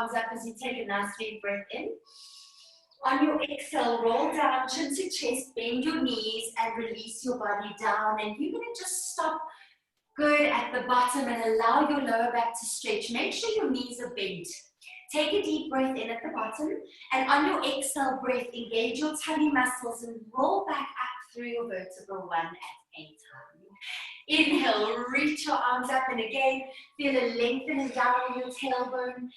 arms up as you take a nice deep breath in. On your exhale, roll down, chin to chest, bend your knees and release your body down. And you're going to just stop good at the bottom and allow your lower back to stretch. Make sure your knees are bent. Take a deep breath in at the bottom, and on your exhale breath, engage your tummy muscles and roll back up through your vertebral one at a time. Inhale, reach your arms up, and again, feel a lengthening down on your tailbone.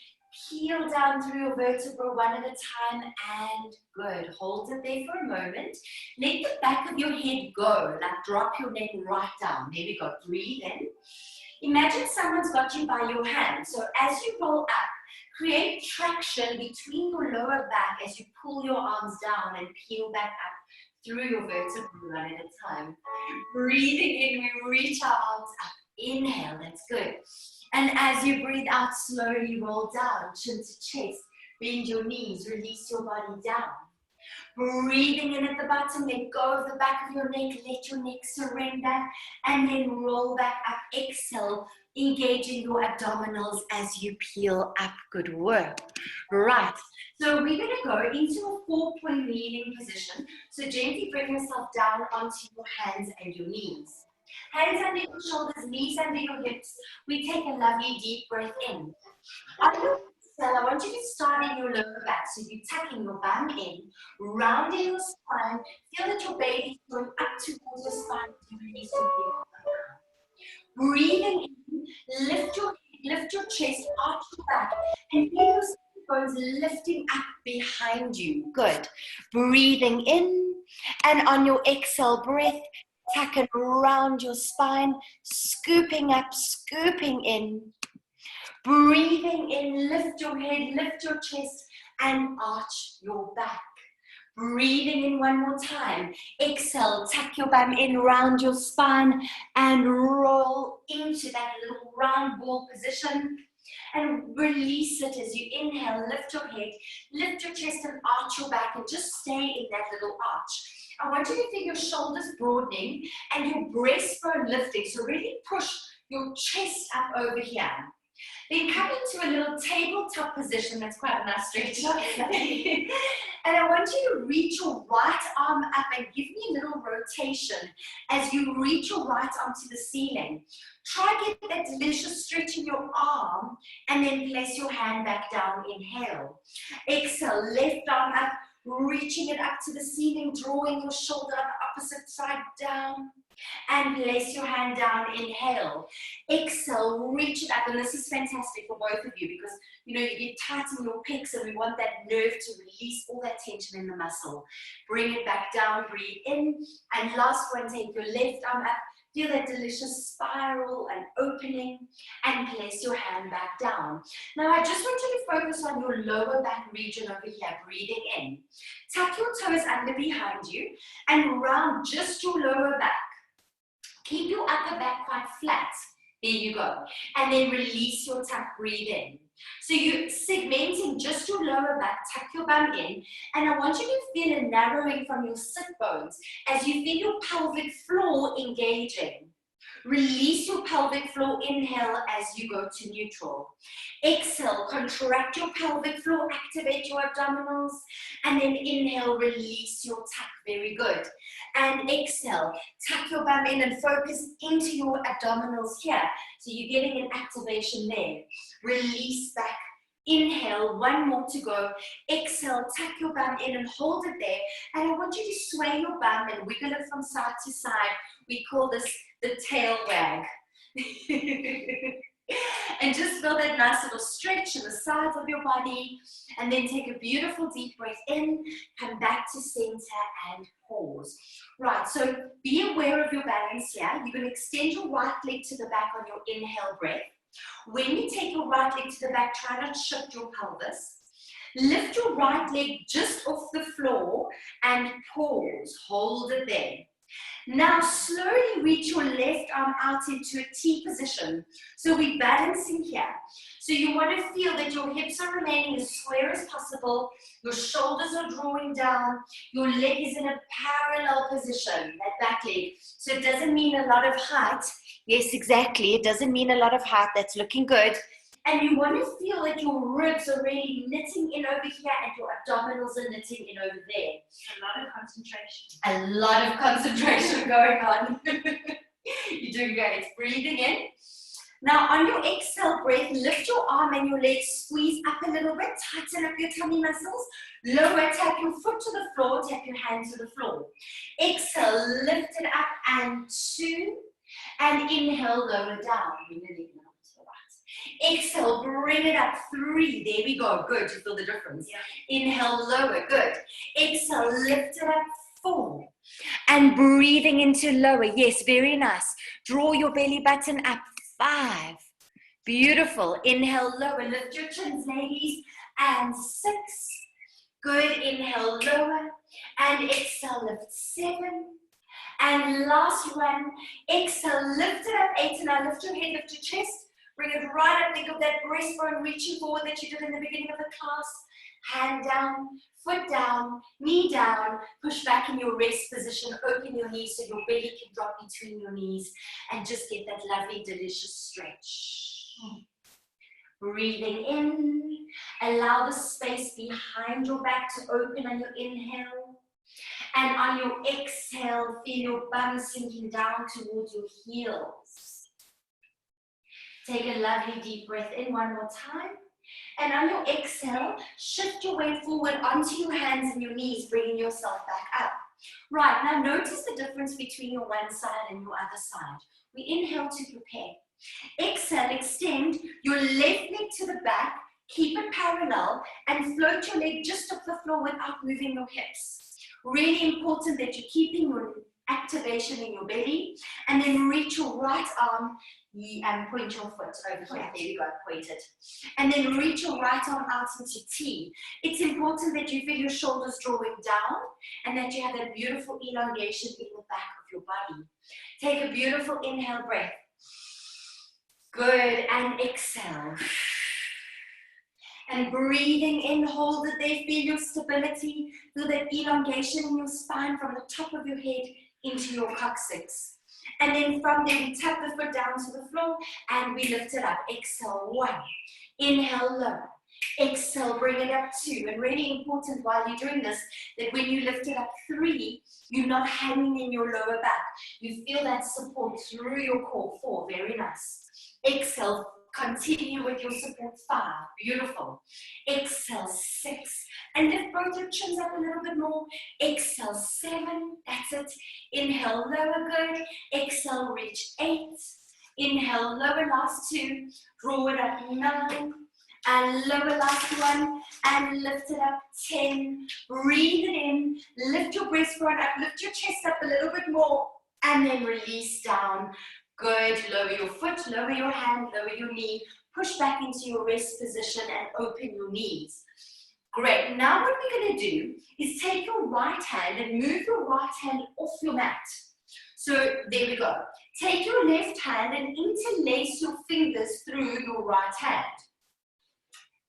Peel down through your vertebral one at a time, and good. Hold it there for a moment. Let the back of your head go, like drop your neck right down. There we go. Breathe in. Imagine someone's got you by your hand. So as you roll up, create traction between your lower back as you pull your arms down and peel back up through your vertebral one at a time. Breathing in, we reach our arms up. Inhale, that's good. And as you breathe out, slowly roll down, chin to chest, bend your knees, release your body down. Breathing in at the bottom, let go of the back of your neck, let your neck surrender, and then roll back up. Exhale, engaging your abdominals as you peel up. Good work. Right, so we're going to go into a 4-point kneeling position. So gently bring yourself down onto your hands and your knees. Hands under your shoulders, knees under your hips. We take a lovely deep breath in. On your exhale, I want you to start in your lower back. So you're tucking your bum in, rounding your spine. Feel that your belly is going up towards your spine to release your breath. Breathing in, lift your chest, arch your back, and feel your bones lifting up behind you. Good. Breathing in, and on your exhale breath, tuck and round your spine, scooping up, scooping in. Breathing in, lift your head, lift your chest, and arch your back. Breathing in one more time. Exhale, tuck your bum in, round your spine, and roll into that little round ball position. And release it as you inhale, lift your head, lift your chest, and arch your back, and just stay in that little arch. I want you to feel your shoulders broadening and your breastbone lifting. So really push your chest up over here. Then come into a little tabletop position. That's quite a nice stretch. And I want you to reach your right arm up and give me a little rotation as you reach your right arm to the ceiling. Try get that delicious stretch in your arm and then place your hand back down. Inhale. Exhale, left arm up, reaching it up to the ceiling, drawing your shoulder on the opposite side down. And place your hand down. Inhale. Exhale, reach it up. And this is fantastic for both of you because, you know, you get tight in your pecs and we want that nerve to release all that tension in the muscle. Bring it back down, breathe in. And last one, take your left arm up. Feel that delicious spiral and opening and place your hand back down. Now, I just want you to focus on your lower back region over here, breathing in. Tuck your toes under behind you and round just your lower back. Keep your upper back quite flat. There you go. And then release your tuck, breathe in. So you're segmenting just your lower back, tuck your bum in, and I want you to feel a narrowing from your sit bones as you feel your pelvic floor engaging. Release your pelvic floor, inhale as you go to neutral. Exhale, contract your pelvic floor, activate your abdominals, and then inhale, release your tuck, very good. And exhale, tuck your bum in and focus into your abdominals here. So you're getting an activation there. Release back. Inhale, one more to go. Exhale, tuck your bum in and hold it there. And I want you to sway your bum and wiggle it from side to side. We call this the tail wag. And just feel that nice little stretch in the sides of your body. And then take a beautiful deep breath in, come back to center and pause. Right, so be aware of your balance here. You're going to extend your right leg to the back on your inhale breath. When you take your right leg to the back, try not to shift your pelvis. Lift your right leg just off the floor and pause. Hold it there. Now slowly reach your left arm out into a T position. So we're balancing here. So you want to feel that your hips are remaining as square as possible. Your shoulders are drawing down. Your leg is in a parallel position, that back leg. So it doesn't mean a lot of height. Yes, exactly. It doesn't mean a lot of height. That's looking good. And you want to feel that your ribs are really knitting in over here and your abdominals are knitting in over there. A lot of concentration. A lot of concentration going on. You're doing great. Breathing in. Now on your exhale breath, lift your arm and your leg, squeeze up a little bit, tighten up your tummy muscles, lower, tap your foot to the floor, tap your hand to the floor. Exhale, lift it up and 2, and inhale, lower down. Bring the leg now to the right. Exhale, bring it up, 3, there we go, good, you feel the difference. Yeah. Inhale, lower, good. Exhale, lift it up, 4. And breathing into lower, yes, very nice. Draw your belly button up, 5. Beautiful. Inhale, lower. Lift your chins, ladies. And 6. Good. Inhale, lower. And exhale, lift 7. And last one. Exhale, lift it up, 8. And now lift your head, lift your chest. Bring it right up. Think of that breastbone reaching forward that you did in the beginning of the class. Hand down, foot down, knee down, push back in your rest position, open your knees so your belly can drop between your knees and just get that lovely, delicious stretch. Breathing in, allow the space behind your back to open on your inhale. And on your exhale, feel your bum sinking down towards your heels. Take a lovely deep breath in one more time. And on your exhale, shift your weight forward onto your hands and your knees, bringing yourself back up. Right, now notice the difference between your one side and your other side. We inhale to prepare. Exhale, extend your left leg to the back, keep it parallel, and float your leg just off the floor without moving your hips. Really important that you're keeping your activation in your belly, and then reach your right arm and point your foot over here. There you go, point it. And then reach your right arm out into T. It's important that you feel your shoulders drawing down and that you have that beautiful elongation in the back of your body. Take a beautiful inhale breath. Good, and exhale. And breathing in, hold it there, feel your stability, feel that elongation in your spine from the top of your head into your coccyx. And then from there, we tap the foot down to the floor and we lift it up. Exhale, 1. Inhale, lower. Exhale, bring it up 2. And really important while you're doing this, that when you lift it up 3, you're not hanging in your lower back. You feel that support through your core. 4, very nice. Exhale, continue with your support. 5, beautiful. Exhale, 6. And lift both your chins up a little bit more. Exhale, 7. That's it. Inhale, lower, good. Exhale, reach 8. Inhale, lower, last 2. Draw it up, 9. And lower, last 1. And lift it up, 10. Breathe it in. Lift your breastbone up. Lift your chest up a little bit more. And then release down. Good. Lower your foot, lower your hand, lower your knee. Push back into your rest position and open your knees. Great. Now what we're going to do is take your right hand and move your right hand off your mat. So there we go. Take your left hand and interlace your fingers through your right hand.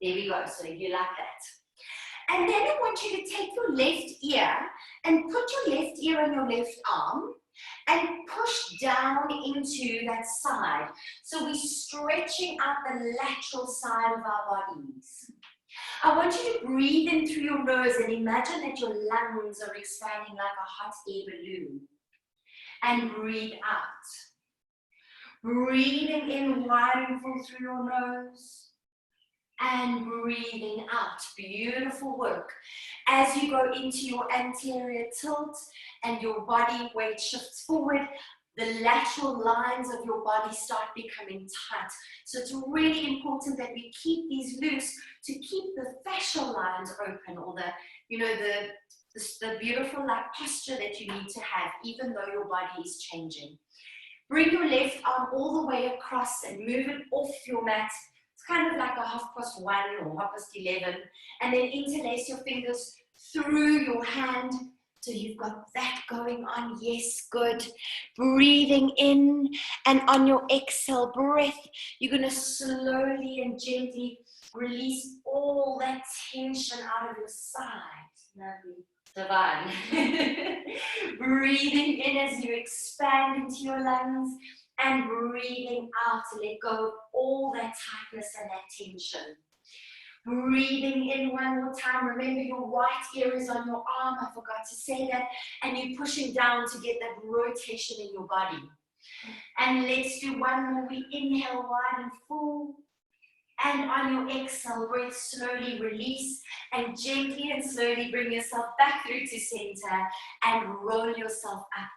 There we go. So you like that. And then I want you to take your left ear and put your left ear on your left arm and push down into that side. So we're stretching out the lateral side of our bodies. I want you to breathe in through your nose and imagine that your lungs are expanding like a hot air balloon. And breathe out. Breathing in wide and full through your nose. And breathing out. Beautiful work. As you go into your anterior tilt and your body weight shifts forward, the lateral lines of your body start becoming tight. So it's really important that we keep these loose to keep the fascial lines open, or the beautiful posture that you need to have, even though your body is changing. Bring your left arm all the way across and move it off your mat. It's kind of like a 1:30 or 11:30, and then interlace your fingers through your hand. So you've got that going on. Yes, good. Breathing in, and on your exhale breath, you're going to slowly and gently release all that tension out of your sides. Lovely. Divine. Breathing in as you expand into your lungs, and breathing out to let go of all that tightness and that tension. Breathing in one more time. Remember your right ear is on your arm. I forgot to say that. And you're pushing down to get that rotation in your body. And let's do one more. We inhale wide and full. And on your exhale, breath, slowly release and gently and slowly bring yourself back through to center and roll yourself up.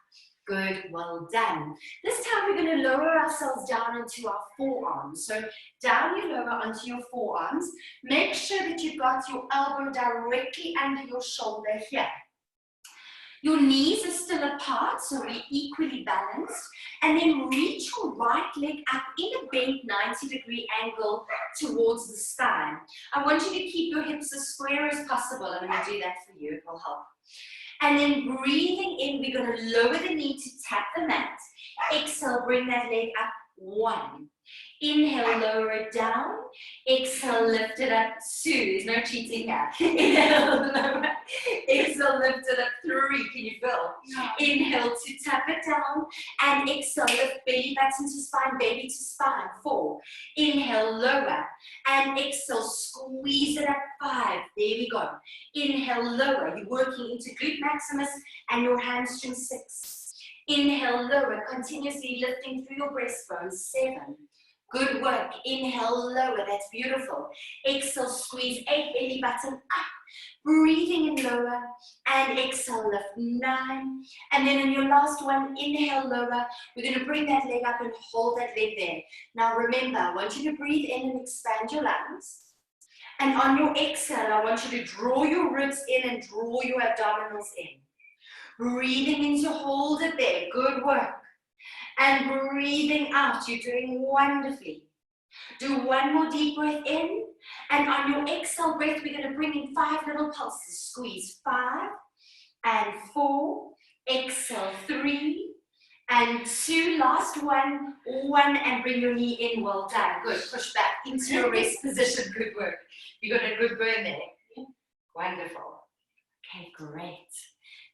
Good, well done. This time we're going to lower ourselves down into our forearms. So down you lower onto your forearms. Make sure that you've got your elbow directly under your shoulder here. Your knees are still apart, so we're equally balanced. And then reach your right leg up in a bent 90-degree angle towards the spine. I want you to keep your hips as square as possible. I'm going to do that for you. It will help. And then breathing in, we're going to lower the knee to tap the mat. Exhale, bring that leg up. 1. Inhale, lower it down. Exhale, lift it up. 2. There's no cheating here. Inhale, lower. Exhale, lift it up. 3. Can you feel? No. Inhale to tap it down. And exhale, lift belly button to spine, baby to spine. 4. Inhale, lower. And exhale, squeeze it up. 5. There we go. Inhale, lower. You're working into glute maximus and your hamstring. 6. Inhale, lower, continuously lifting through your breastbone. 7. Good work. Inhale, lower. That's beautiful. Exhale, squeeze 8, belly button up. Breathing in lower. And exhale, lift 9. And then in your last one, inhale, lower. We're going to bring that leg up and hold that leg there. Now remember, I want you to breathe in and expand your lungs. And on your exhale, I want you to draw your ribs in and draw your abdominals in. Breathing in to hold it there. Good work. And breathing out. You're doing wonderfully. Do one more deep breath in. And on your exhale breath, we're going to bring in 5 little pulses. Squeeze 5 and 4. Exhale 3 and 2. Last one. 1 and bring your knee in. Well done. Good. Push back into your rest position. Good work. You got a good burn there. Wonderful. Okay, great.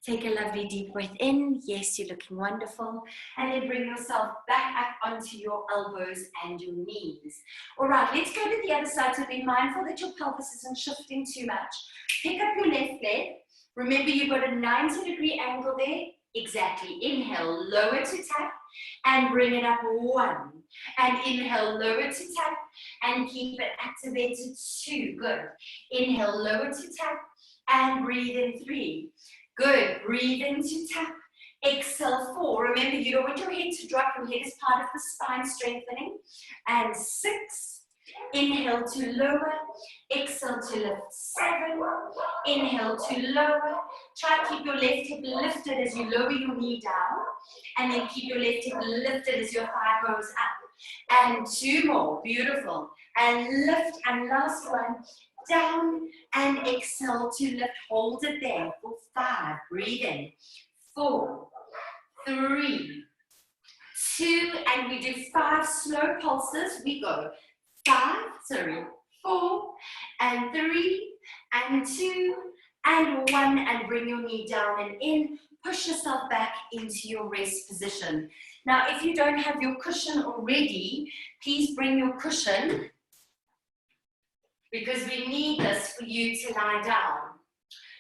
Take a lovely deep breath in. Yes, you're looking wonderful. And then bring yourself back up onto your elbows and your knees. All right, let's go to the other side. So be mindful that your pelvis isn't shifting too much. Pick up your left leg. Remember, you've got a 90-degree angle there. Exactly. Inhale, lower to tap and bring it up. 1. And inhale, lower to tap and keep it activated. 2. Good. Inhale, lower to tap and breathe in. 3. Good. Breathe in to tap. Exhale 4. Remember, you don't want your head to drop. Your head is part of the spine strengthening. And 6. Inhale to lower. Exhale to lift. 7. Inhale to lower. Try to keep your left hip lifted as you lower your knee down. And then keep your left hip lifted as your thigh goes up. And 2 more. Beautiful. And lift. And last one. Down and exhale to lift. Hold it there for 5. Breathe in. 4, 3, 2, and we do 5 slow pulses. We go 4, and 3, and 2, and 1, and bring your knee down and in. Push yourself back into your rest position. Now, if you don't have your cushion already, please bring your cushion, because we need this for you to lie down.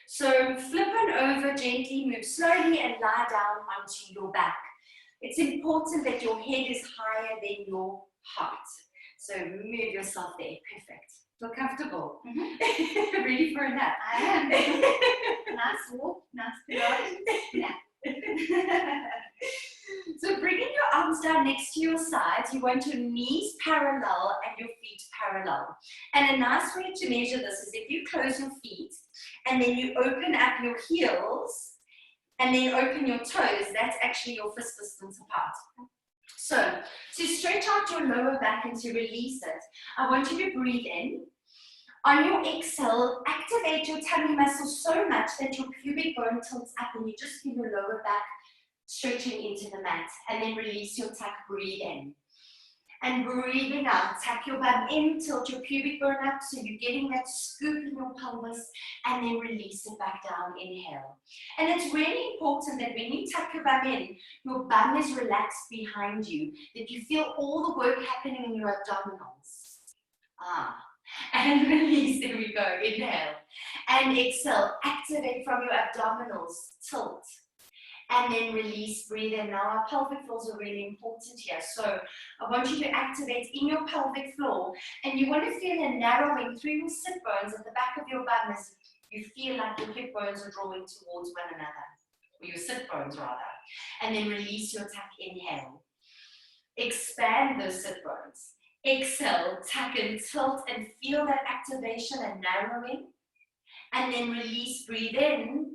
So flip on over, gently move slowly and lie down onto your back. It's important that your head is higher than your heart. So move yourself there. Perfect. Feel comfortable? Mm-hmm. Ready for a nap? I am. Nice walk, nice Pilates. Yeah. So bringing your arms down next to your sides, you want your knees parallel and your feet parallel. And a nice way to measure this is if you close your feet and then you open up your heels and then open your toes, that's actually your fist distance apart. So to stretch out your lower back and to release it, I want you to breathe in. On your exhale, activate your tummy muscles so much that your pubic bone tilts up and you just feel your lower back stretching into the mat, and then release your tuck, breathe in. And breathing out, tuck your bum in, tilt your pubic bone up so you're getting that scoop in your pelvis, and then release it back down, inhale. And it's really important that when you tuck your bum in, your bum is relaxed behind you, that you feel all the work happening in your abdominals. And release, there we go, inhale. And exhale, activate from your abdominals, tilt. And then release, breathe in. Now our pelvic floors are really important here. So I want you to activate in your pelvic floor, and you want to feel a narrowing through your sit bones at the back of your bum as you feel like your hip bones are drawing towards one another, or your sit bones rather. And then release your tuck, inhale. Expand those sit bones. Exhale, tuck and tilt and feel that activation and narrowing. And then release, breathe in,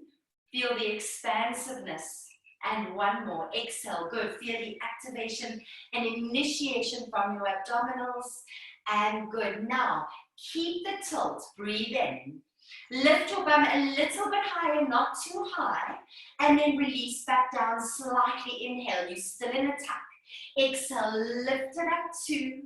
feel the expansiveness. And one more, exhale, good. Feel the activation and initiation from your abdominals. And good. Now, keep the tilt, breathe in. Lift your bum a little bit higher, not too high. And then release back down slightly, inhale. You're still in a tuck. Exhale, lift it up 2.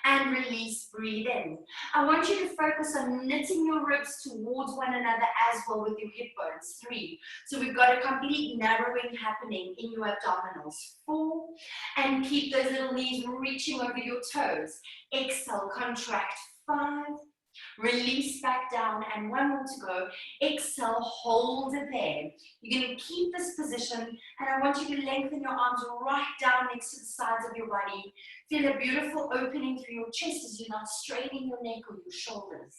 And release, breathe in. I want you to focus on knitting your ribs towards one another as well with your hip bones. 3. So we've got a complete narrowing happening in your abdominals. 4. And keep those little knees reaching over your toes. Exhale, contract. 5. Release back down, and 1 more to go. Exhale, hold it there. You're going to keep this position, and I want you to lengthen your arms right down next to the sides of your body. Feel a beautiful opening through your chest as you're not straining your neck or your shoulders.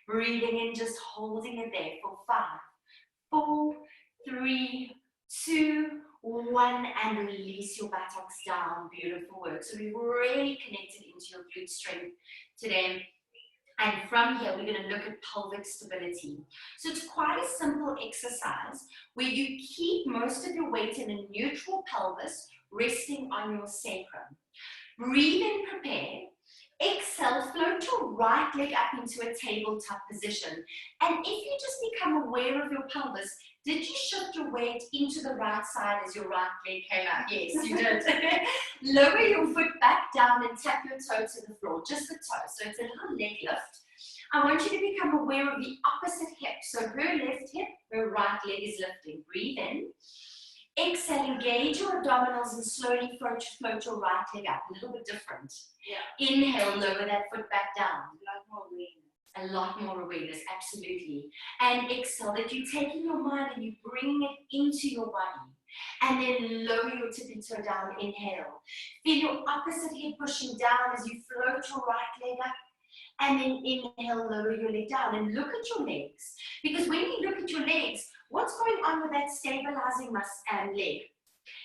Breathing in, just holding it there for 5, 4, 3, 2, 1, and release your buttocks down. Beautiful work. So we've really connected into your glute strength today. And from here, we're going to look at pelvic stability. So it's quite a simple exercise where you keep most of your weight in a neutral pelvis, resting on your sacrum. Breathe in, prepare. Exhale, float your right leg up into a tabletop position. And if you just become aware of your pelvis, did you shift your weight into the right side as your right leg came up? Yes, you did. Lower your foot back down and tap your toe to the floor, just the toe. So it's a little leg lift. I want you to become aware of the opposite hip. So her left hip, her right leg is lifting. Breathe in. Exhale, engage your abdominals and slowly float your right leg up. A little bit different. Yeah. Inhale, lower that foot back down. A lot more awareness, absolutely. And exhale, that you're taking your mind and you're bringing it into your body. And then lower your tippy toe down, inhale. Feel your opposite hip pushing down as you float your right leg up. And then inhale, lower your leg down and look at your legs. Because when you look at your legs, what's going on with that stabilizing leg?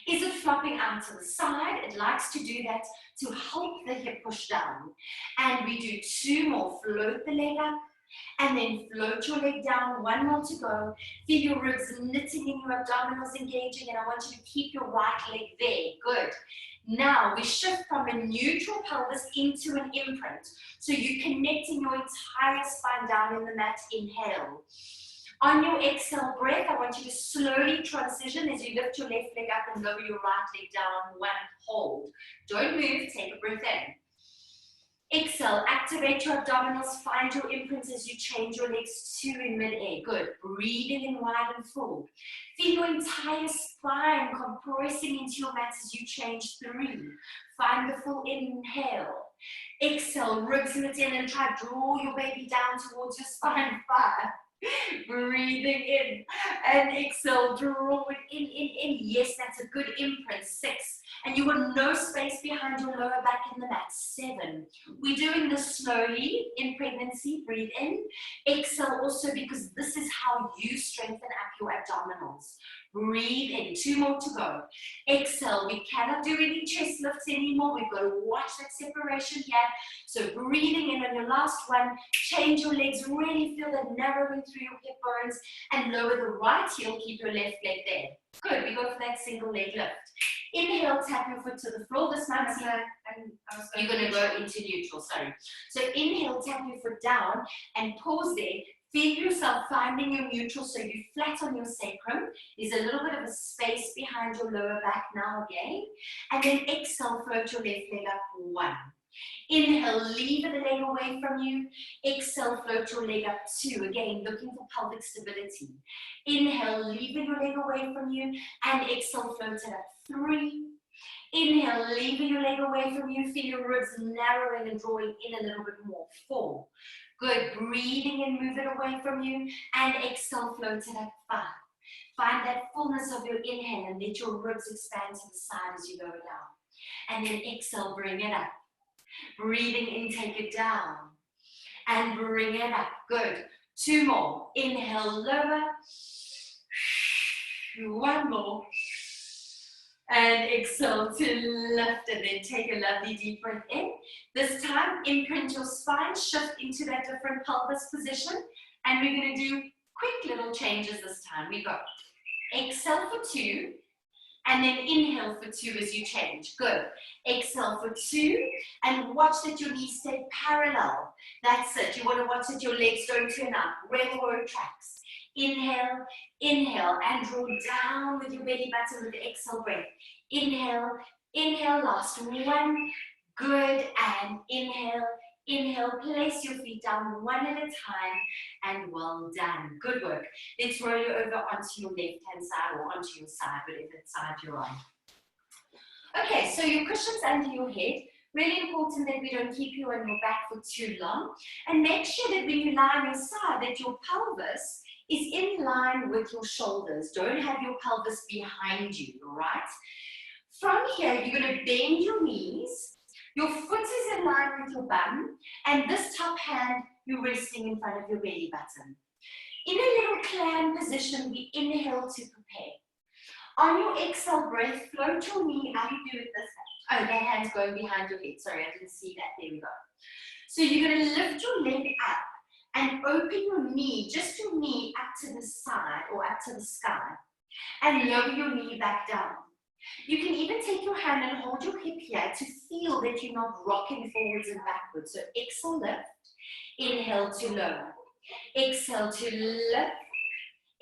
Is it flopping out to the side? It likes to do that to help the hip push down. And we do 2 more. Float the leg up and then float your leg down. 1 more to go. Feel your ribs knitting in your abdominals engaging, and I want you to keep your right leg there. Good. Now we shift from a neutral pelvis into an imprint. So you're connecting your entire spine down in the mat. Inhale. On your exhale breath, I want you to slowly transition as you lift your left leg up and lower your right leg down. 1, hold. Don't move, take a breath in. Exhale, activate your abdominals, find your imprints as you change your legs 2 in mid-air. Good. Breathing in wide and full. Feel your entire spine compressing into your mat as you change 3. Find the full inhale. Exhale, ribs knit in and try to draw your baby down towards your spine. 5. Breathing in and exhale, draw it in. Yes, that's a good imprint. 6. And you want no space behind your lower back in the mat. 7. We're doing this slowly in pregnancy. Breathe in. Exhale also because this is how you strengthen up your abdominals. Breathe in. 2 more to go. Exhale. We cannot do any chest lifts anymore. We've got to watch that separation here. So breathing in on your last one. Change your legs. Really feel the narrowing through your hip bones and lower the right heel. Keep your left leg there. Good. We go for that single leg lift. Inhale, tap your foot to the floor. This might be, you're going to go into neutral, sorry. So inhale, tap your foot down and pause there. Feel yourself finding your neutral, so you're flat on your sacrum. There's a little bit of a space behind your lower back now again. And then exhale, float your left leg up, 1. Inhale, lever the leg away from you. Exhale, float your leg up, 2. Again, looking for pelvic stability. Inhale, lever your leg away from you. And exhale, float it up, 3. Inhale, lever your leg away from you. Feel your ribs narrowing and drawing in a little bit more, 4. Good, breathing and move it away from you. And exhale, float it up, 5. Find that fullness of your inhale and let your ribs expand to the side as you lower down. And then exhale, bring it up. Breathing in, take it down. And bring it up. Good. 2 more. Inhale, lower. 1 more. And exhale to lift, and then take a lovely deep breath in. This time, imprint your spine, shift into that different pelvis position. And we're going to do quick little changes this time. We got exhale for 2. And then inhale for 2 as you change. Good. Exhale for 2. And watch that your knees stay parallel. That's it. You want to watch that your legs don't turn up. Railroad tracks. Inhale, inhale, and draw down with your belly button with the exhale breath. Inhale, inhale, last 1. Good. And inhale, inhale. Place your feet down 1 at a time. And well done. Good work. Let's roll you over onto your left-hand side or onto your side, whatever side you're on. Okay, so your cushions under your head. Really important that we don't keep you on your back for too long. And make sure that when you lie on your side, that your pelvis is in line with your shoulders. Don't have your pelvis behind you, all right? From here, you're going to bend your knees. Your foot is in line with your bum. And this top hand, you're resting in front of your belly button. In a little clam position, we inhale to prepare. On your exhale breath, float your knee. How do you do it this hand? Oh, that hand's going behind your head. Sorry, I didn't see that. There we go. So you're going to lift your leg up and open your knee, just your knee up to the side or up to the sky. And lower your knee back down. You can even take your hand and hold your hip here to feel that you're not rocking forwards and backwards. So exhale, lift. Inhale to lower. Exhale to lift.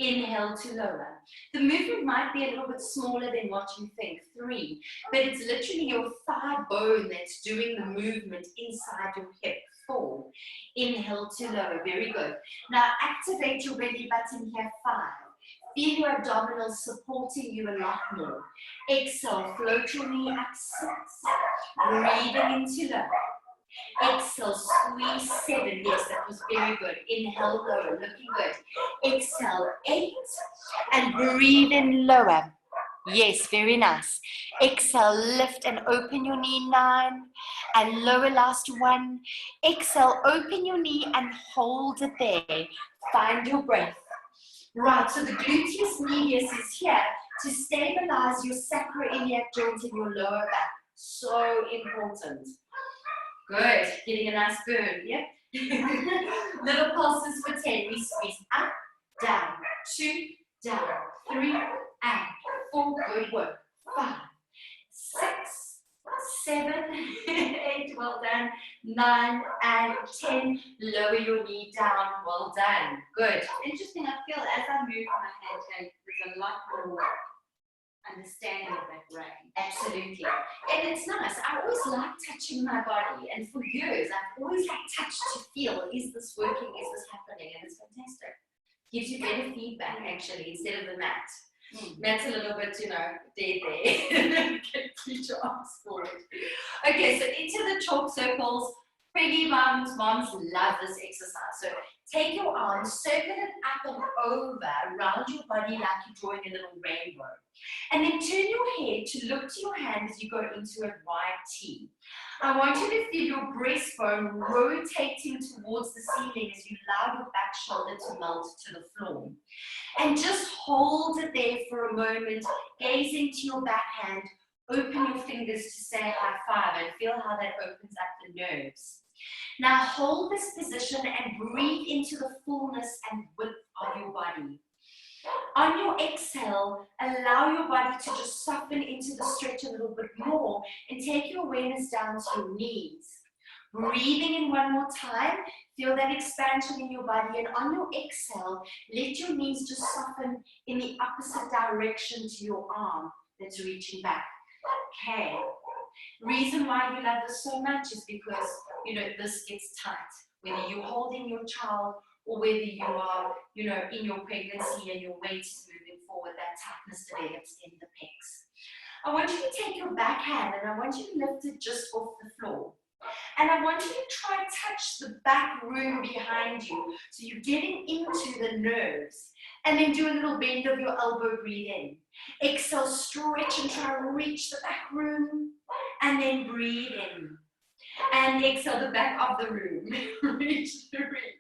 Inhale to lower. The movement might be a little bit smaller than what you think, 3, but it's literally your thigh bone that's doing the movement inside your hip, 4. Inhale to lower, very good. Now activate your belly button here, 5. Feel your abdominals supporting you a lot more. Exhale, float your knee up, 6. Breathing into lower. Exhale, squeeze 7. Yes, that was very good. Inhale, lower, looking good. Exhale, 8. And breathe in lower. Yes, very nice. Exhale, lift and open your knee, 9. And lower, last 1. Exhale, open your knee and hold it there. Find your breath. Right, so the gluteus medius is here to stabilize your sacroiliac joint in your lower back. So important. Good. Getting a nice burn, yep. Little pulses for 10. We squeeze up, down, 2, down, 3, and 4. Good work. 5, 6, 7, 8. Well done. 9 and 10. Lower your knee down. Well done. Good. Interesting. I feel as I move my hand, there's a lot more understanding of that brain. Absolutely. And it's nice. I always like touching my body. And for years, I've always had touch to feel, is this working? Is this happening? And it's fantastic. Gives you better feedback, actually, instead of the mat. Mat's a little bit, dead there. Get your arms forward. Okay, so into the chalk circles. Preggy moms love this exercise. So take your arms, circle it up and over around your body like you're drawing a little rainbow. And then turn your head to look to your hand as you go into a wide T. I want you to feel your breastbone rotating towards the ceiling as you allow your back shoulder to melt to the floor. And just hold it there for a moment, gaze into your back hand, open your fingers to say high five and feel how that opens up the nerves. Now hold this position and breathe into the fullness and width of your body. On your exhale, allow your body to just soften into the stretch a little bit more and take your awareness down to your knees. Breathing in one more time. Feel that expansion in your body, and on your exhale, let your knees just soften in the opposite direction to your arm that's reaching back. Okay. Reason why we love this so much is because, you know, this gets tight. Whether you're holding your child or whether you are, you know, in your pregnancy and your weight is moving forward, that tightness develops in the pecs. I want you to take your backhand and I want you to lift it just off the floor. And I want you to try and touch the back room behind you. So you're getting into the nerves. And then do a little bend of your elbow, breathe in. Exhale, stretch and try to reach the back room. And then breathe in. And exhale the back of the room. Reach the room.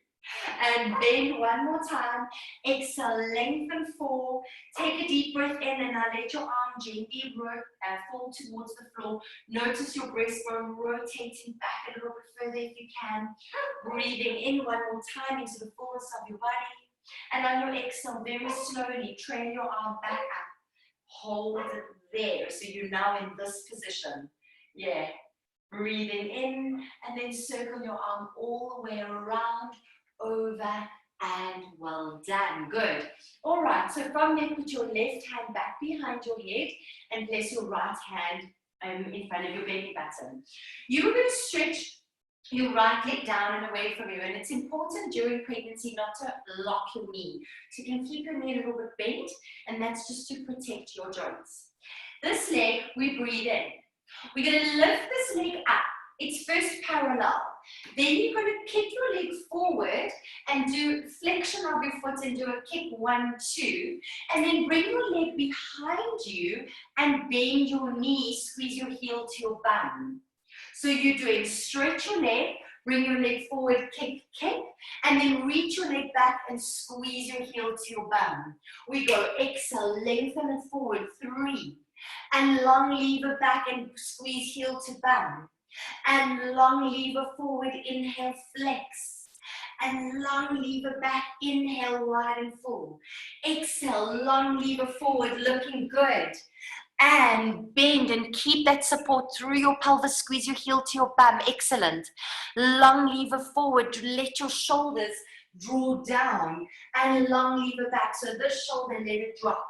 And bend one more time. Exhale, lengthen, fall. Take a deep breath in and now let your arm gently fall towards the floor. Notice your breastbone rotating back a little bit further if you can. Breathing in one more time into the fullness of your body. And on your exhale, very slowly, trail your arm back up. Hold it there. So you're now in this position. Yeah. Breathing in and then circle your arm all the way around, over, and well done. Good. All right, so from there, put your left hand back behind your head and place your right hand in front of your belly button. You're going to stretch your right leg down and away from you, and it's important during pregnancy not to lock your knee. So you can keep your knee a little bit bent, and that's just to protect your joints. This leg, we breathe in. We're going to lift this leg up. It's first parallel. Then you're going to kick your leg forward and do flexion of your foot and do a kick 1, 2. And then bring your leg behind you and bend your knee, squeeze your heel to your bum. So you're doing stretch your leg, bring your leg forward, kick, kick, and then reach your leg back and squeeze your heel to your bum. We go exhale, lengthen it forward, 3. And long lever back and squeeze heel to bum. And long lever forward, inhale, flex. And long lever back, inhale, wide and full. Exhale, long lever forward, looking good. And bend and keep that support through your pelvis, squeeze your heel to your bum, excellent. Long lever forward to let your shoulders draw down. And long lever back, so this shoulder, let it drop.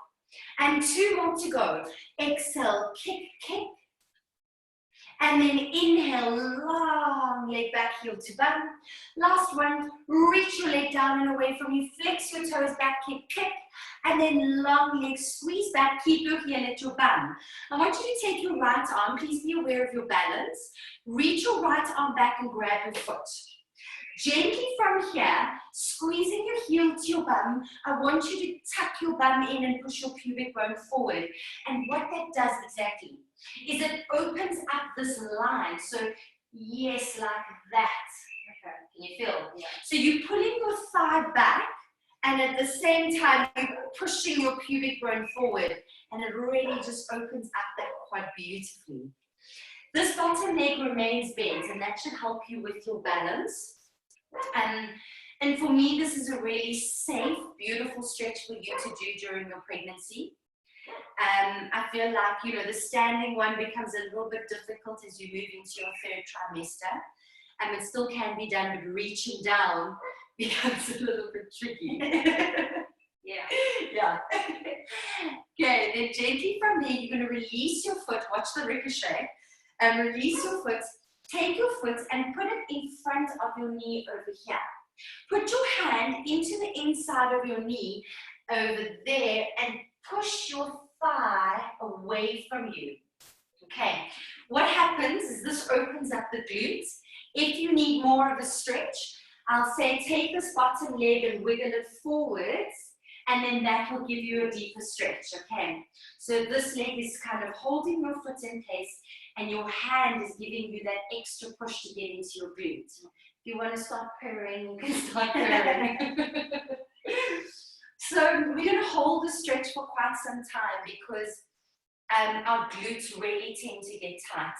And 2 more to go. Exhale, kick, kick. And then inhale, long leg back, heel to bum. Last one, reach your leg down and away from you. Flex your toes back, kick, kick. And then long leg, squeeze back, keep your heel at your bum. I want you to take your right arm, please be aware of your balance. Reach your right arm back and grab your foot. Gently from here, squeezing your heel to your bum, I want you to tuck your bum in and push your pubic bone forward. And what that does exactly is it opens up this line. So yes, like that. Okay. Can you feel? Yeah. So you're pulling your thigh back and at the same time you're pushing your pubic bone forward, and it really just opens up that quite beautifully. This bottom leg remains bent, and that should help you with your balance. And for me, this is a really safe, beautiful stretch for you to do during your pregnancy. I feel like, you know, the standing one becomes a little bit difficult as you move into your 3rd trimester. It still can be done, but reaching down becomes a little bit tricky. Yeah. Okay, then gently from there, you're going to release your foot. Watch the ricochet. Release your foot. Take your foot and put it in front of your knee over here. Put your hand into the inside of your knee over there and push your thigh away from you. Okay, what happens is this opens up the glutes. If you need more of a stretch, I'll say take this bottom leg and wiggle it forwards, and then that will give you a deeper stretch, okay? So this leg is kind of holding your foot in place, and your hand is giving you that extra push to get into your glutes. If you want to start purring, you can start purring. So we're going to hold the stretch for quite some time because our glutes really tend to get tight.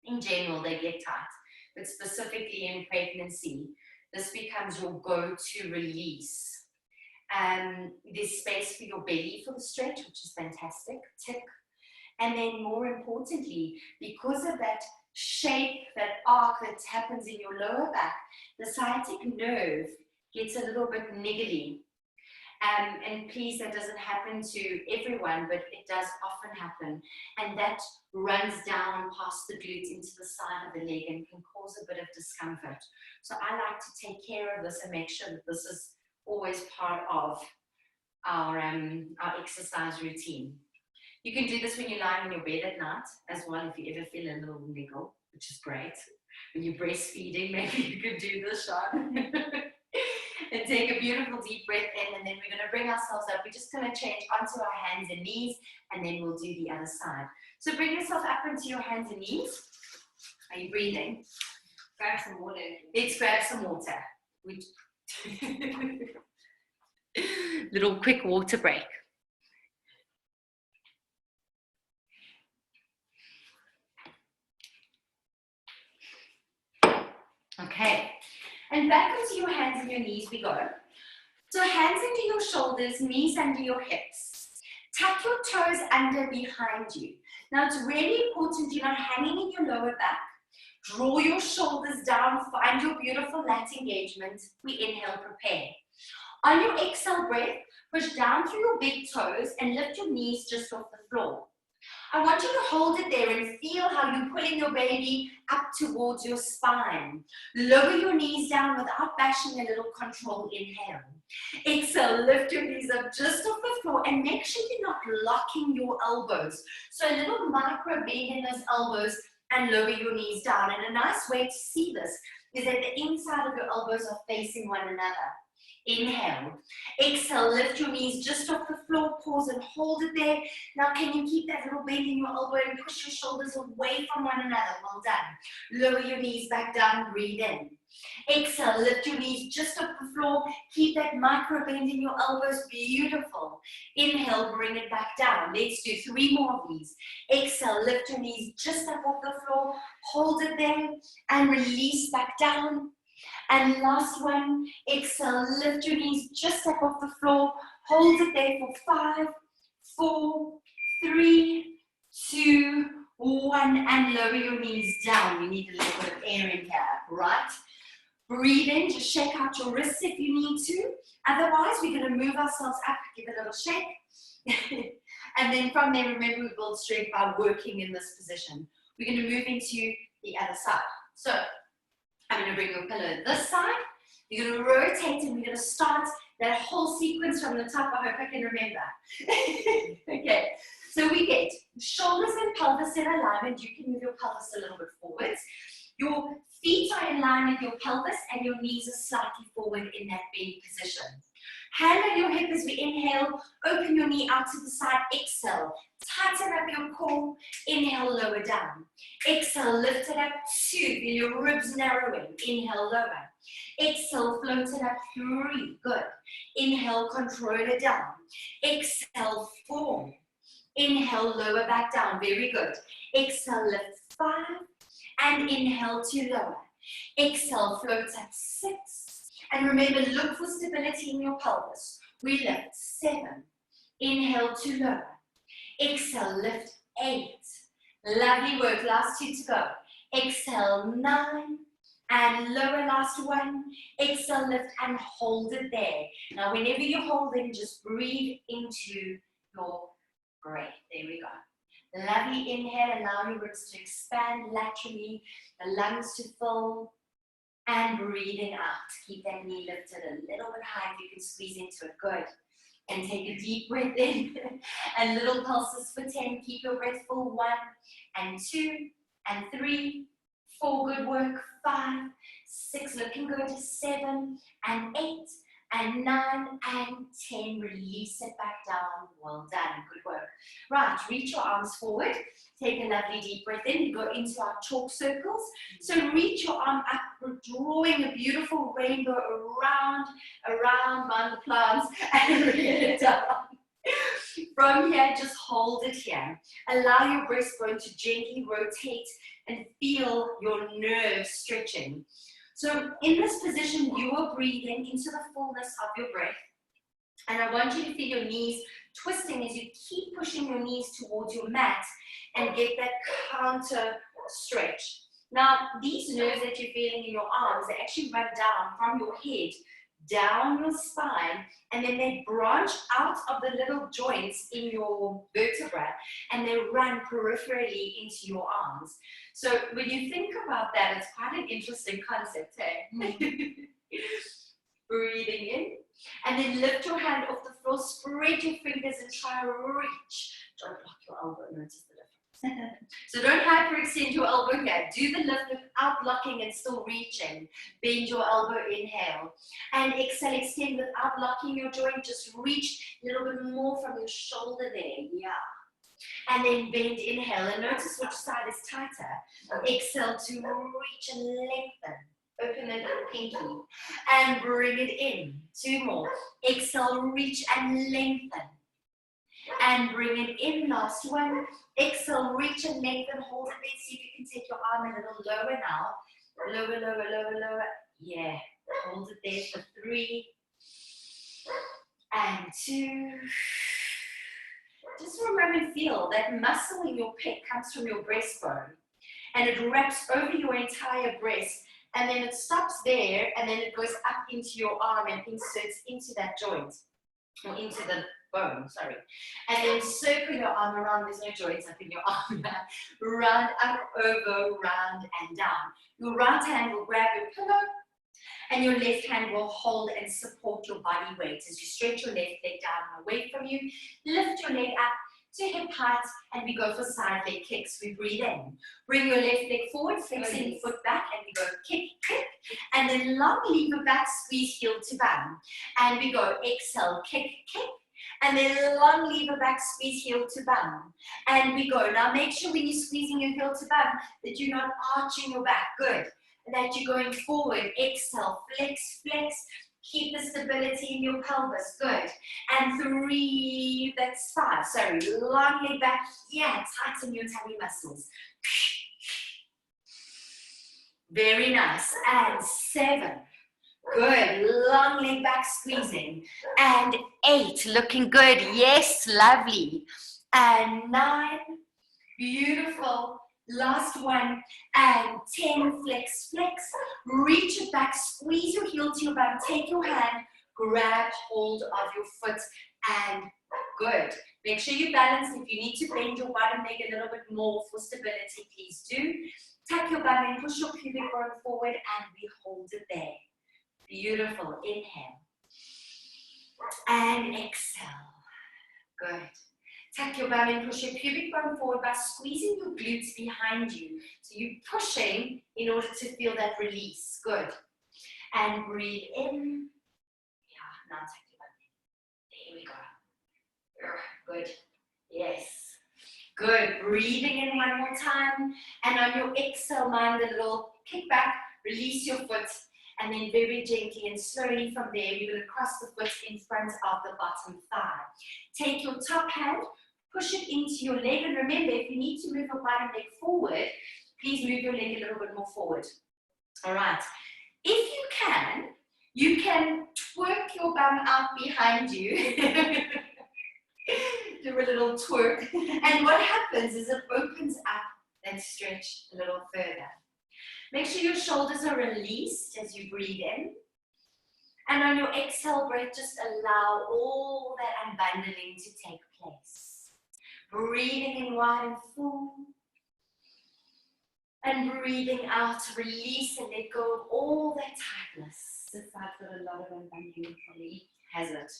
In general, they get tight, but specifically in pregnancy, this becomes your go-to release. There's space for your belly for the stretch, which is fantastic. Tick. And then more importantly, because of that shape, that arc that happens in your lower back, the sciatic nerve gets a little bit niggly. And please, that doesn't happen to everyone, but it does often happen. And that runs down past the glutes into the side of the leg and can cause a bit of discomfort. So I like to take care of this and make sure that this is always part of our exercise routine. You can do this when you're lying in your bed at night as well, if you ever feel a little niggle, which is great. When you're breastfeeding, maybe you could do this, Sean. And take a beautiful deep breath in, and then we're going to bring ourselves up. We're just going to change onto our hands and knees, and then we'll do the other side. So bring yourself up into your hands and knees. Are you breathing? Grab some water. Let's grab some water. Little quick water break. Okay. And back onto your hands and your knees we go. So hands under your shoulders, knees under your hips. Tuck your toes under behind you. Now it's really important you're not hanging in your lower back. Draw your shoulders down, find your beautiful lat engagement. We inhale, prepare. On your exhale breath, push down through your big toes and lift your knees just off the floor. I want you to hold it there and feel how you're pulling your baby up towards your spine. Lower your knees down without bashing, a little control. Inhale. Exhale, lift your knees up just off the floor and make sure you're not locking your elbows. So a little micro bend in those elbows and lower your knees down. And a nice way to see this is that the inside of your elbows are facing one another. Inhale. Exhale, lift your knees just off the floor, pause and hold it there. Now can you keep that little bend in your elbow and push your shoulders away from one another? Well done. Lower your knees back down, breathe in. Exhale, lift your knees just off the floor. Keep that micro bend in your elbows, beautiful. Inhale, bring it back down. Let's do 3 more of these. Exhale, lift your knees just up off the floor, hold it there and release back down. And last one, exhale, lift your knees just up off the floor, hold it there for 5, 4, 3, 2, 1, and lower your knees down. You need a little bit of air in here, right? Breathe in, just shake out your wrists if you need to. Otherwise, we're going to move ourselves up, give a little shake. And then from there, remember, we build strength by working in this position. We're going to move into the other side. So I'm going to bring your pillow this side. You're going to rotate and we're going to start that whole sequence from the top. I hope I can remember. Okay, so we get shoulders and pelvis in alignment. You can move your pelvis a little bit forwards. Your feet are in line with your pelvis and your knees are slightly forward in that bend position. Hand on your hip as we inhale, open your knee out to the side, exhale. Tighten up your core, inhale, lower down. Exhale, lift it up, 2, feel your ribs narrowing, inhale, lower. Exhale, float it up, 3, good. Inhale, control it down. Exhale, 4. Inhale, lower back down, very good. Exhale, lift 5, and inhale to lower. Exhale, float up 6. And remember, look for stability in your pelvis. We lift 7. Inhale to lower. Exhale, lift 8. Lovely work. Last 2 to go. Exhale, 9. And lower, last 1. Exhale, lift and hold it there. Now, whenever you're holding, just breathe into your breath. There we go. Lovely inhale. Allow your ribs to expand laterally. The lungs to fill. And breathing out. Keep that knee lifted a little bit high if you can squeeze into it. Good. And take a deep breath in. And little pulses for 10. Keep your breath full. 1 and 2 and 3, 4. Good work. 5, 6. Looking good. 7 and 8 and 9 and 10. Release it back down. Well done. Good work. Right. Reach your arms forward. Take a lovely deep breath in. We go into our chalk circles. So reach your arm up. We're drawing a beautiful rainbow around the plants and bring it down. From here, just hold it here. Allow your breastbone to gently rotate and feel your nerves stretching. So in this position, you are breathing into the fullness of your breath. And I want you to feel your knees twisting as you keep pushing your knees towards your mat and get that counter stretch. Now, these nerves that you're feeling in your arms, they actually run down from your head, down your spine, and then they branch out of the little joints in your vertebra, and they run peripherally into your arms. So when you think about that, it's quite an interesting concept, eh? Breathing in, and then lift your hand off the floor, spread your fingers and try to reach. Don't block your elbow, notice the difference. So don't hyperextend your elbow here. Do the lift without blocking and still reaching. Bend your elbow, inhale. And exhale, extend without locking your joint. Just reach a little bit more from your shoulder there. Yeah. And then bend, inhale. And notice which side is tighter. Exhale to reach and lengthen. Open that little pinky and bring it in. 2 more. Exhale, reach and lengthen. And bring it in. Last one. Exhale, reach and lengthen. Hold it there. See if you can take your arm a little lower now. Lower, lower, lower, lower. Yeah. Hold it there for 3 and 2. Just for a moment, feel that muscle in your pec comes from your breastbone. And it wraps over your entire breast. And then it stops there, and then it goes up into your arm and inserts into that joint, or into the bone, sorry. And then circle your arm around, there's no joints up in your arm, round, up, over, round, and down. Your right hand will grab your pillow, and your left hand will hold and support your body weight. As you stretch your left leg down and away from you, lift your leg up to hip height, and we go for side leg kicks. We breathe in. Bring your left leg forward, flexing the foot back, and we go kick, kick. And then long lever back, squeeze heel to bum. And we go exhale, kick, kick. And then long lever back, squeeze heel to bum. And we go. Now make sure when you're squeezing your heel to bum that you're not arching your back. Good. That you're going forward. Exhale, flex, flex. Keep the stability in your pelvis. Good. And 3, that's 5. Sorry, long leg back. Yeah, tighten your tummy muscles. Very nice. And 7. Good. Long leg back, squeezing. And 8. Looking good. Yes, lovely. And 9. Beautiful. Last one. And 10. Flex, flex. Reach it back. Squeeze your heel to your bum. Take your hand. Grab hold of your foot. And good. Make sure you balance. If you need to bend your bottom leg a little bit more for stability, please do. Tuck your bum in. Push your pubic bone forward. And we hold it there. Beautiful. Inhale. And exhale. Good. Tuck your bum in, push your pubic bone forward by squeezing your glutes behind you. So you're pushing in order to feel that release. Good. And breathe in. Yeah, now tuck your bum in. There we go. Good. Yes. Good. Breathing in one more time. And on your exhale, mind a little kick back, release your foot. And then very gently and slowly from there, you're going to cross the foot in front of the bottom thigh. Take your top hand, push it into your leg. And remember, if you need to move your bottom leg forward, please move your leg a little bit more forward. All right. If you can twerk your bum out behind you. Do a little twerk. And what happens is it opens up and stretch a little further. Make sure your shoulders are released as you breathe in. And on your exhale breath, just allow all that unbundling to take place. Breathing in wide and full. And breathing out, release and let go of all that tightness. This side's got a lot of unbundling for me, has it?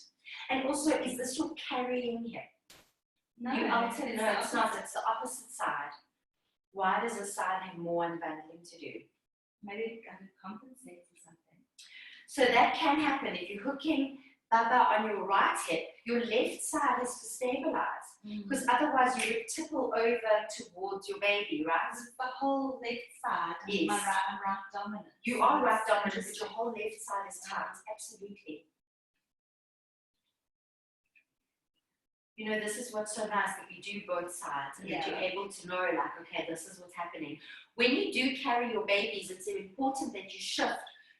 And also, is this your carrying hip? No, No, it's not. It's the opposite side. Why does this side have more unbundling to do? Maybe it compensates or something. So that can happen. If you're hooking Baba on your right hip, your left side is to stabilize. Because otherwise you would tipple over towards your baby, right? The whole left side. Yes. I'm right dominant. You are right dominant, but your whole left side is tight. Absolutely. You know, this is what's so nice, that we do both sides and that you're able to know, like, okay, this is what's happening. When you do carry your babies, it's important that you shift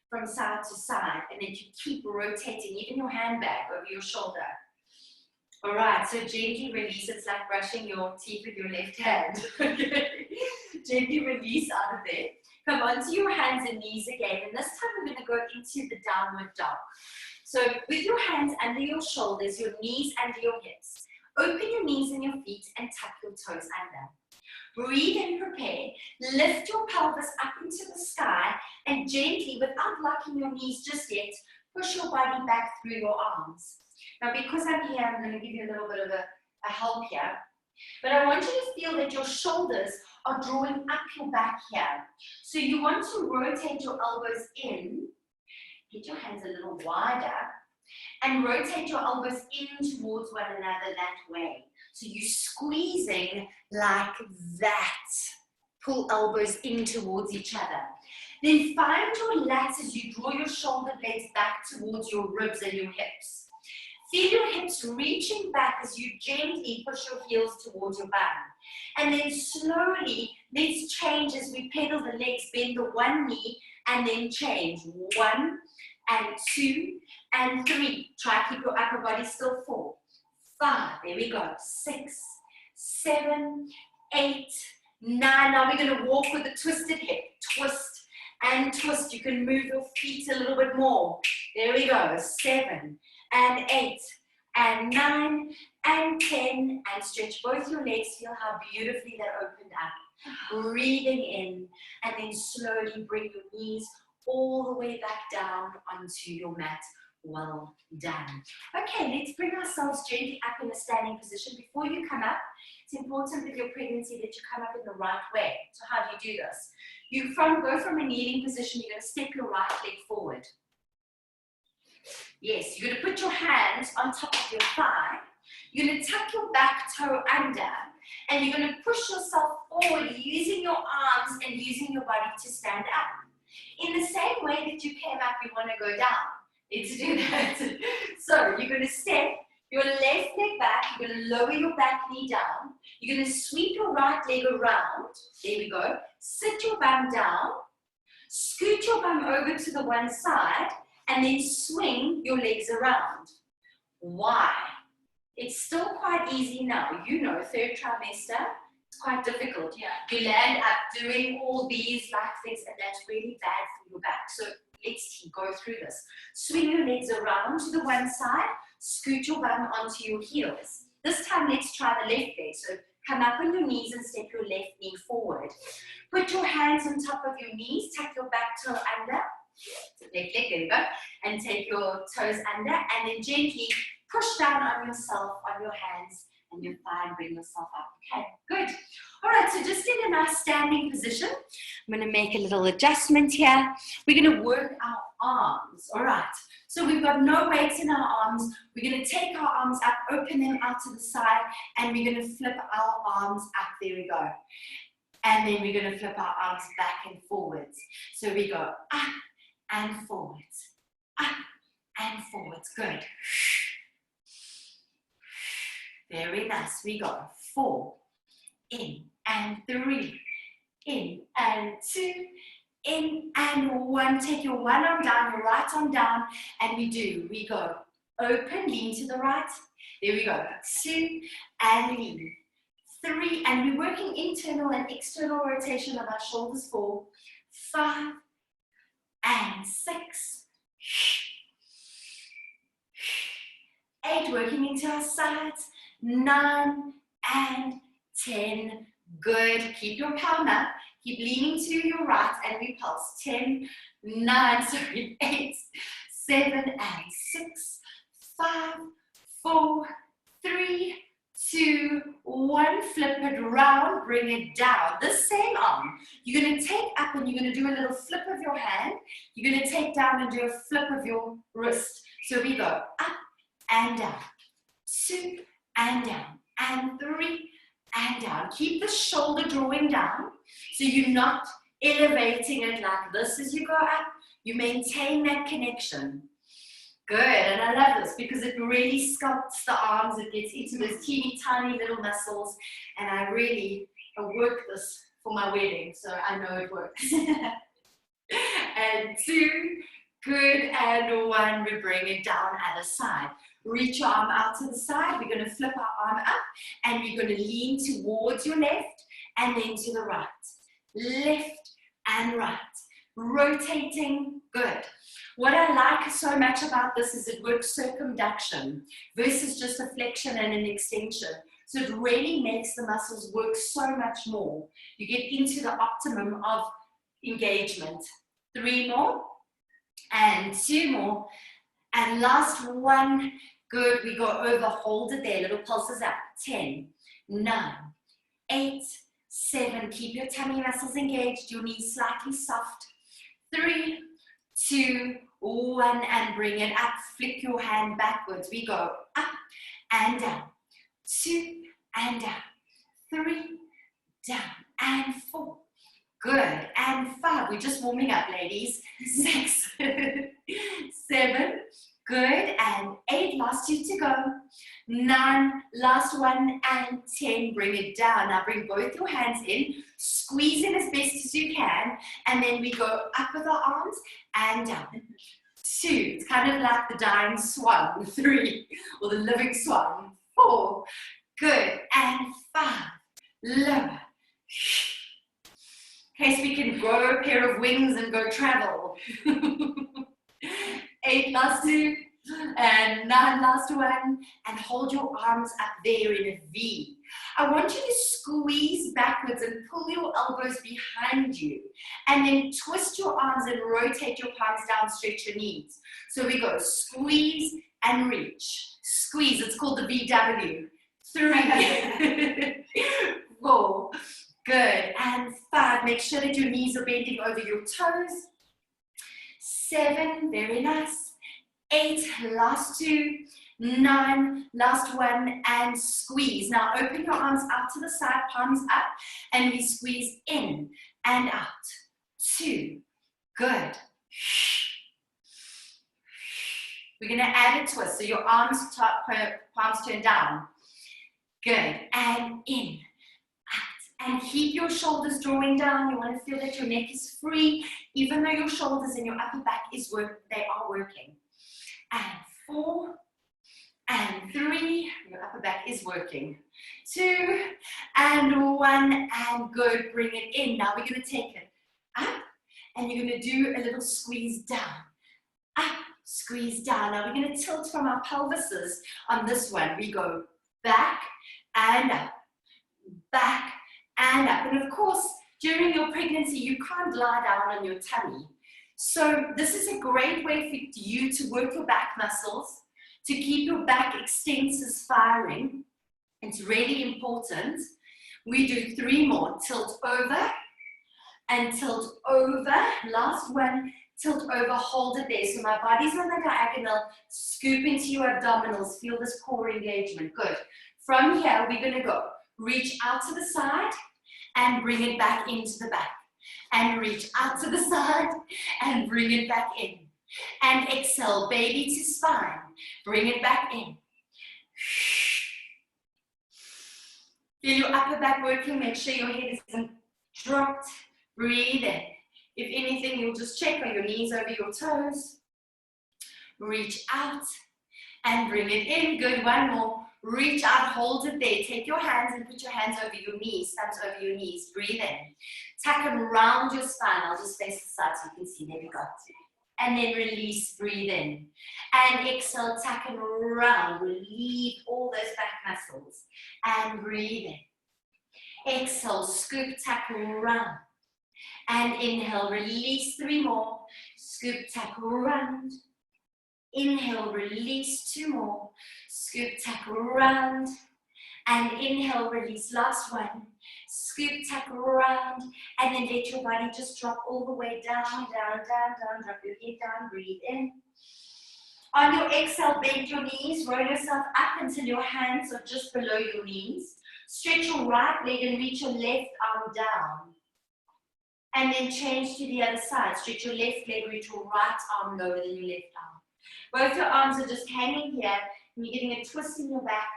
from side to side and that you keep rotating, even your handbag over your shoulder. All right, so gently release. It's like brushing your teeth with your left hand. Gently release out of there. Come onto your hands and knees again, and this time we're going to go into the downward dog. So with your hands under your shoulders, your knees under your hips, open your knees and your feet and tuck your toes under. Breathe and prepare. Lift your pelvis up into the sky and gently, without locking your knees just yet, push your body back through your arms. Now because I'm here, I'm going to give you a little bit of a help here. But I want you to feel that your shoulders are drawing up your back here. So you want to rotate your elbows in, get your hands a little wider, and rotate your elbows in towards one another that way. So you're squeezing like that. Pull elbows in towards each other. Then find your lats as you draw your shoulder blades back towards your ribs and your hips. Feel your hips reaching back as you gently push your heels towards your bum. And then slowly, let's change as we pedal the legs, bend the one knee, and then change. 1 and 2 and 3. Try to keep your upper body still. 4, 5, there we go. 6, 7, 8, 9. Now we're going to walk with a twisted hip. Twist and twist. You can move your feet a little bit more. There we go. 7 and 8 and 9 and 10, and stretch both your legs. Feel how beautifully that opened up. Breathing in, and then slowly bring your knees all the way back down onto your mat. Well done. Okay, let's bring ourselves gently up in a standing position. Before you come up, it's important with your pregnancy that you come up in the right way. So how do you do this? You go from a kneeling position, you're going to step your right leg forward. Yes, you're going to put your hands on top of your thigh. You're going to tuck your back toe under, and you're going to push yourself forward using your arms and using your body to stand up. In the same way that you came up, you want to go down. Let's do that. So you're going to step your left leg back. You're going to lower your back knee down. You're going to sweep your right leg around. There we go. Sit your bum down. Scoot your bum over to the one side, and then swing your legs around. Why? It's still quite easy now. You know, third trimester, it's quite difficult. Yeah. You land up doing all these like things, and that's really bad for your back. So let's go through this. Swing your legs around to the one side, scoot your bum onto your heels. This time, let's try the left leg. So come up on your knees and step your left knee forward. Put your hands on top of your knees, tuck your back toe under. Left leg, there we go, and take your toes under, and then gently push down on yourself, on your hands and your thigh, and bring yourself up. Okay, good. All right, so just in a nice standing position, I'm going to make a little adjustment here. We're going to work our arms. All right, so we've got no weight in our arms. We're going to take our arms up, open them out to the side, and we're going to flip our arms up. There we go. And then we're going to flip our arms back and forwards. So we go up and forwards, up and forwards. Good. Very nice. We go 4, in and 3, in and 2, in and 1. Take your one arm down, your right arm down, and we go open, lean to the right. There we go. 2 and lean. 3, and we're working internal and external rotation of our shoulders. 4, 5, and 6, 8, working into our sides, 9 and 10. Good. Keep your palm up. Keep leaning to your right, and we pulse. 10, 9, 8, 7 and 6, 5, 4, 3, 2, 1. Flip it round, bring it down. This same arm, you're going to take up and you're going to do a little flip of your hand. You're going to take down and do a flip of your wrist. So we go up and down, 2 and down, and 3 and down. Keep the shoulder drawing down, so you're not elevating it like this as you go up. You maintain that connection. Good, and I love this because it really sculpts the arms. It gets into those teeny tiny little muscles, and I work this for my wedding, so I know it works. And 2, good, and 1, we bring it down other side. Reach your arm out to the side. We're going to flip our arm up, and we're going to lean towards your left and then to the right. Left and right. Rotating, good. What I like so much about this is it works circumduction versus just a flexion and an extension. So it really makes the muscles work so much more. You get into the optimum of engagement. 3 more, and 2 more, and last one. Good, we go over, hold it there, little pulses up. 10, 9, 8, 7, keep your tummy muscles engaged, your knees slightly soft. 3, 2, 1, and bring it up. Flick your hand backwards. We go up and down. 2 and down. 3, down and 4. Good. And 5. We're just warming up, ladies. 6, 7. Good. And 8. Last 2 to go. 9. Last 1 and 10. Bring it down. Now bring both your hands in. Squeeze in as best as you can. And then we go up with our arms and down. 2. It's kind of like the dying swan. 3. Or the living swan. 4. Good. And 5. Lower. In case we can grow a pair of wings and go travel. 8, last 2, and 9, last 1, and hold your arms up there in a V. I want you to squeeze backwards and pull your elbows behind you, and then twist your arms and rotate your palms down, stretch your knees. So we go squeeze and reach. Squeeze, it's called the VW. 3, 4, good, and 5, make sure that your knees are bending over your toes. 7, very nice. 8, last 2, 9, last 1, and squeeze. Now open your arms out to the side, palms up, and we squeeze in and out. 2, good. We're going to add a twist, so your arms, palms turn down. Good, and in. And keep your shoulders drawing down. You want to feel that your neck is free, even though your shoulders and your upper back is they are working. And 4, and 3, your upper back is working. 2, and 1, and good. Bring it in. Now we're going to take it up, and you're going to do a little squeeze down. Up, squeeze down. Now we're going to tilt from our pelvises on this one. We go back and up, back and up. And of course, during your pregnancy, you can't lie down on your tummy. So this is a great way for you to work your back muscles, to keep your back extensors firing. It's really important. We do 3 more. Tilt over and tilt over. Last one, tilt over, hold it there. So my body's on the diagonal, scoop into your abdominals, feel this core engagement. Good. From here, we're going to go. Reach out to the side and bring it back into the back. And reach out to the side and bring it back in. And exhale, baby to spine. Bring it back in. Feel your upper back working. Make sure your head isn't dropped. Breathe in. If anything, you'll just check on your knees over your toes. Reach out and bring it in. Good. 1 more. Reach out, hold it there. Take your hands and put your hands over your knees, thumbs over your knees. Breathe in. Tuck them around your spine. I'll just face the side so you can see. There we go. And then release, breathe in. And exhale, tuck them around. Relieve all those back muscles. And breathe in. Exhale, scoop, tuck around. And inhale, release. 3 more. Scoop, tuck around. Inhale, release. 2 more. Scoop, tuck around. And inhale, release. Last one. Scoop, tuck around. And then let your body just drop all the way down, down, down, down. Drop your head down. Breathe in. On your exhale, bend your knees. Roll yourself up until your hands are just below your knees. Stretch your right leg and reach your left arm down. And then change to the other side. Stretch your left leg, reach your right arm lower than your left arm. Both your arms are just hanging here, and you're getting a twist in your back.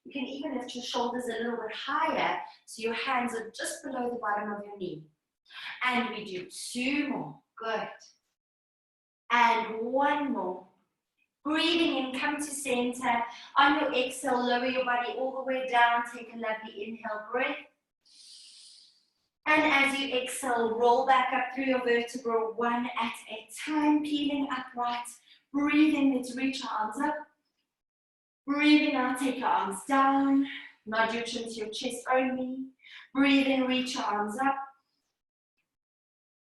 You can even lift your shoulders a little bit higher, so your hands are just below the bottom of your knee. And we do 2 more. Good. And 1 more. Breathing in, come to center. On your exhale, lower your body all the way down. Take a lovely inhale breath. And as you exhale, roll back up through your vertebra one at a time, peeling upright. Breathing, let's reach your arms up. Breathing out, take your arms down. Nod your chin to your chest only. Breathe in, reach your arms up.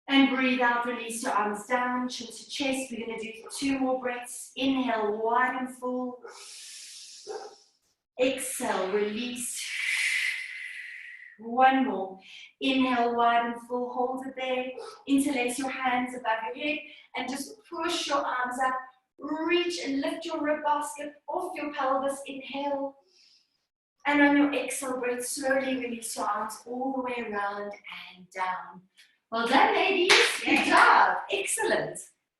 And breathe out, release your arms down, chin to chest. We're going to do 2 more breaths. Inhale, wide and full. Exhale, release. 1 more. Inhale, wide and full. Hold it there. Interlace your hands above your head and just push your arms up. Reach and lift your rib basket off your pelvis. Inhale. And on your exhale breath, slowly release your arms all the way around and down. Well done, ladies. Good job. Excellent.